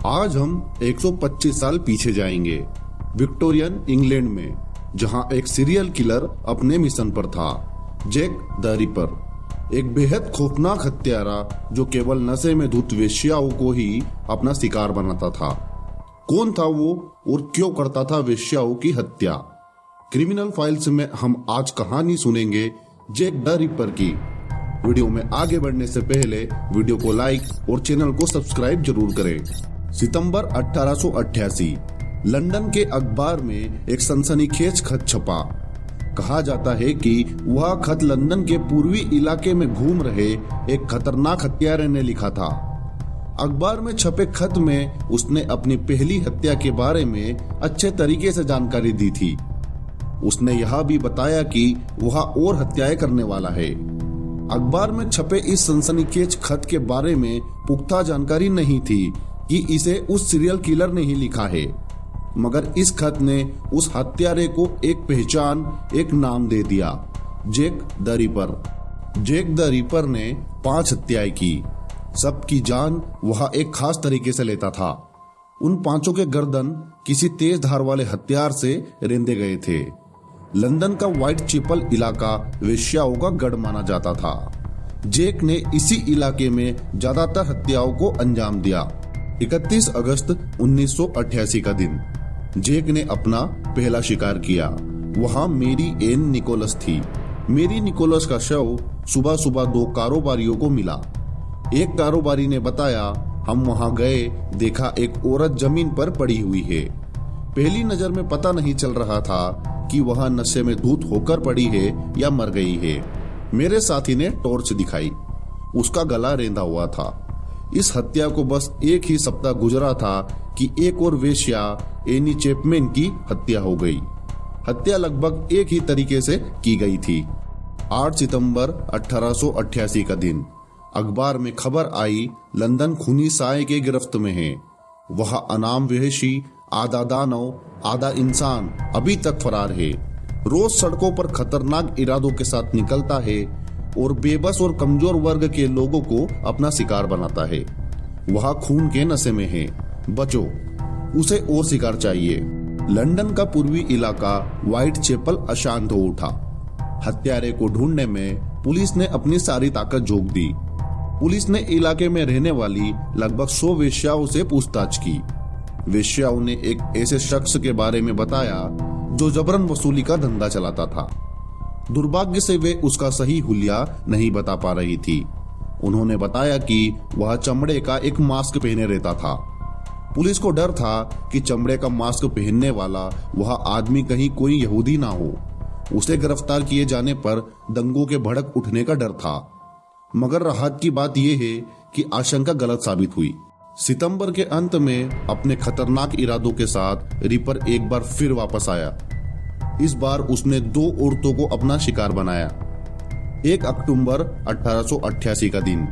आज हम 125 साल पीछे जाएंगे, विक्टोरियन इंग्लैंड में, जहां एक सीरियल किलर अपने मिशन पर था। जैक द रिपर, एक बेहद खौफनाक हत्यारा जो केवल नशे में धुत वेश्याओं को ही अपना शिकार बनाता था। कौन था वो और क्यों करता था वेश्याओं की हत्या? क्रिमिनल फाइल्स में हम आज कहानी सुनेंगे जैक द रिपर की। वीडियो में आगे बढ़ने से पहले वीडियो को लाइक और चैनल को सब्सक्राइब जरूर करें। सितंबर 1888 लंदन के अखबार में एक सनसनीखेज खत छपा। कहा जाता है कि वह खत लंदन के पूर्वी इलाके में घूम रहे एक खतरनाक हत्यारे ने लिखा था। अखबार में छपे खत में उसने अपनी पहली हत्या के बारे में अच्छे तरीके से जानकारी दी थी। उसने यह भी बताया कि वह और हत्याएं करने वाला है। अखबार में छपे इस सनसनीखेज खत के बारे में पुख्ता जानकारी नहीं थी कि इसे उस सीरियल किलर ने ही लिखा है, मगर इस खत ने उस हत्यारे को एक पहचान, एक नाम दे दिया, Jack the Ripper. Jack the Ripper ने 5 हत्याएं की। सबकी जान वह एक खास तरीके से लेता था। उन 5 के गर्दन किसी तेज धार वाले हथियार से रेंदे गए थे। लंदन का व्हाइट चैपल इलाका वेश्याओं का गढ़ माना जाता था। जैक ने इसी इलाके में ज्यादातर हत्याओं को अंजाम दिया। 31 अगस्त 1988 का दिन जैक ने अपना पहला शिकार किया। वहां मेरी एन निकोलस थी। मेरी निकोलस का शव सुबह सुबह 2 कारोबारियों को मिला। एक कारोबारी ने बताया, हम वहां गए, देखा एक औरत जमीन पर पड़ी हुई है। पहली नजर में पता नहीं चल रहा था कि वह नशे में धुत होकर पड़ी है या मर गई है। मेरे साथी ने टॉर्च दिखाई। उसका गला रेंदा हुआ था। इस हत्या को बस एक ही सप्ताह गुजरा था कि एक और वेश्या एनी चैपमैन की हत्या हो गई। हत्या लगभग एक ही तरीके से की गई थी। 8 सितंबर 1888 का दिन अखबार में खबर आई, लंदन खूनी साए के गिरफ्त में है। वह अनाम वेशी, आधा दानव आधा इंसान अभी तक फरार है। रोज सड़कों पर खतरनाक इरादों के साथ निकलता है और बेबस और कमजोर वर्ग के लोगों को अपना शिकार बनाता है। वह खून के नशे में है। बचो, उसे और शिकार चाहिए। लंदन का पूर्वी इलाका व्हाइट चैपल अशांत हो उठा। हत्यारे को ढूंढने में पुलिस ने अपनी सारी ताकत झोंक दी। पुलिस ने इलाके में रहने वाली लगभग 100 वेश्याओं से पूछताछ की। वेश्याओं ने एक ऐसे शख्स के बारे में बताया जो जबरन वसूली का धंधा चलाता था। दुर्भाग्य से वे उसका सही हुलिया नहीं बता पा रही थी। उन्होंने बताया कि वह चमड़े का एक मास्क पहने रहता था। पुलिस को डर था कि चमड़े का मास्क पहनने वाला वह आदमी कहीं कोई यहूदी ना हो। उसे गिरफ्तार किए जाने पर दंगों के भड़क उठने का डर था। मगर राहत की बात यह है कि आशंका गलत साबित हुई। सितंबर के अंत में अपने खतरनाक इरादों के साथ रिपर एक बार फिर वापस आया। इस बार उसने 2 औरतों को अपना शिकार बनाया। 1 अक्टूबर 1888 का दिन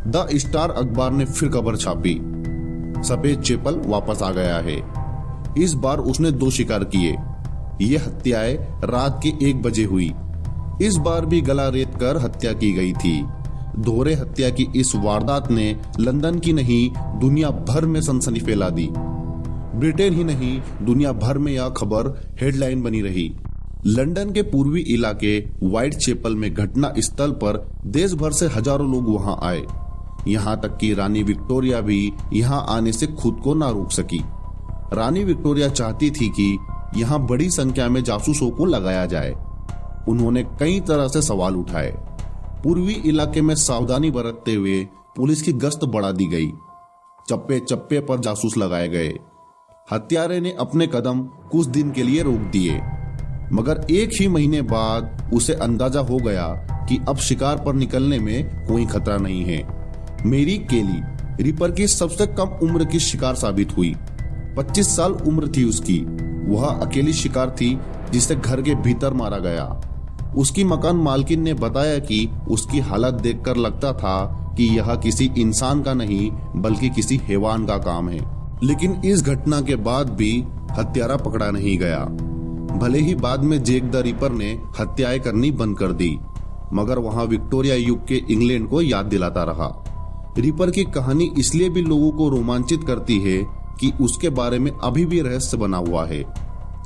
द स्टार अखबार ने फिर खबर छापी, सफेद चैपल वापस आ गया है। इस बार उसने 2 शिकार किए। ये हत्याएं रात के 1 बजे हुई। इस बार भी गला रेत कर हत्या की गई थी। दोहरे हत्या की इस वारदात ने लंदन की नहीं दुनिया भर में सनसनी फैला दी। ब्रिटेन ही नहीं दुनिया भर में यह खबर हेडलाइन बनी रही। लंदन के पूर्वी इलाके व्हाइट चैपल में घटना स्थल पर देश भर से हजारों लोग वहां आए। यहां तक कि रानी विक्टोरिया भी यहां आने से खुद को ना रोक सकी। रानी विक्टोरिया चाहती थी कि यहां बड़ी संख्या में जासूसों को लगाया जाए। उन्होंने कई तरह से सवाल उठाए। पूर्वी इलाके में सावधानी बरतते हुए पुलिस की गश्त बढ़ा दी गई। चप्पे चप्पे पर जासूस लगाए गए। हत्यारे ने अपने कदम कुछ दिन के लिए रोक दिए, मगर 1 ही महीने बाद उसे अंदाजा हो गया कि अब शिकार पर निकलने में कोई खतरा नहीं है। मेरी केली रिपर की सबसे कम उम्र की शिकार साबित हुई। 25 साल उम्र थी उसकी। वह अकेली शिकार थी जिसे घर के भीतर मारा गया। उसकी मकान मालकिन ने बताया कि उसकी हालत देखकर लगता था कि यह किसी इंसान का नहीं बल्कि किसी हैवान का काम है। लेकिन इस घटना के बाद भी हत्यारा पकड़ा नहीं गया। भले ही बाद में जैक द रिपर ने हत्याएं करनी बंद कर दी, मगर वहां विक्टोरिया युग के इंग्लैंड को याद दिलाता रहा। रिपर की कहानी इसलिए भी लोगों को रोमांचित करती है कि उसके बारे में अभी भी रहस्य बना हुआ है।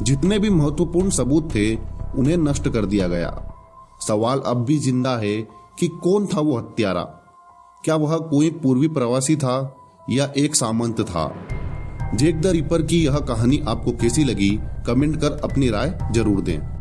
जितने भी महत्वपूर्ण सबूत थे उन्हें नष्ट कर दिया गया। सवाल अब भी जिंदा है कि कौन था वो हत्यारा। क्या वह कोई पूर्वी प्रवासी था या एक सामंत था? जैक द रिपर की यह कहानी आपको कैसी लगी, कमेंट कर अपनी राय जरूर दें।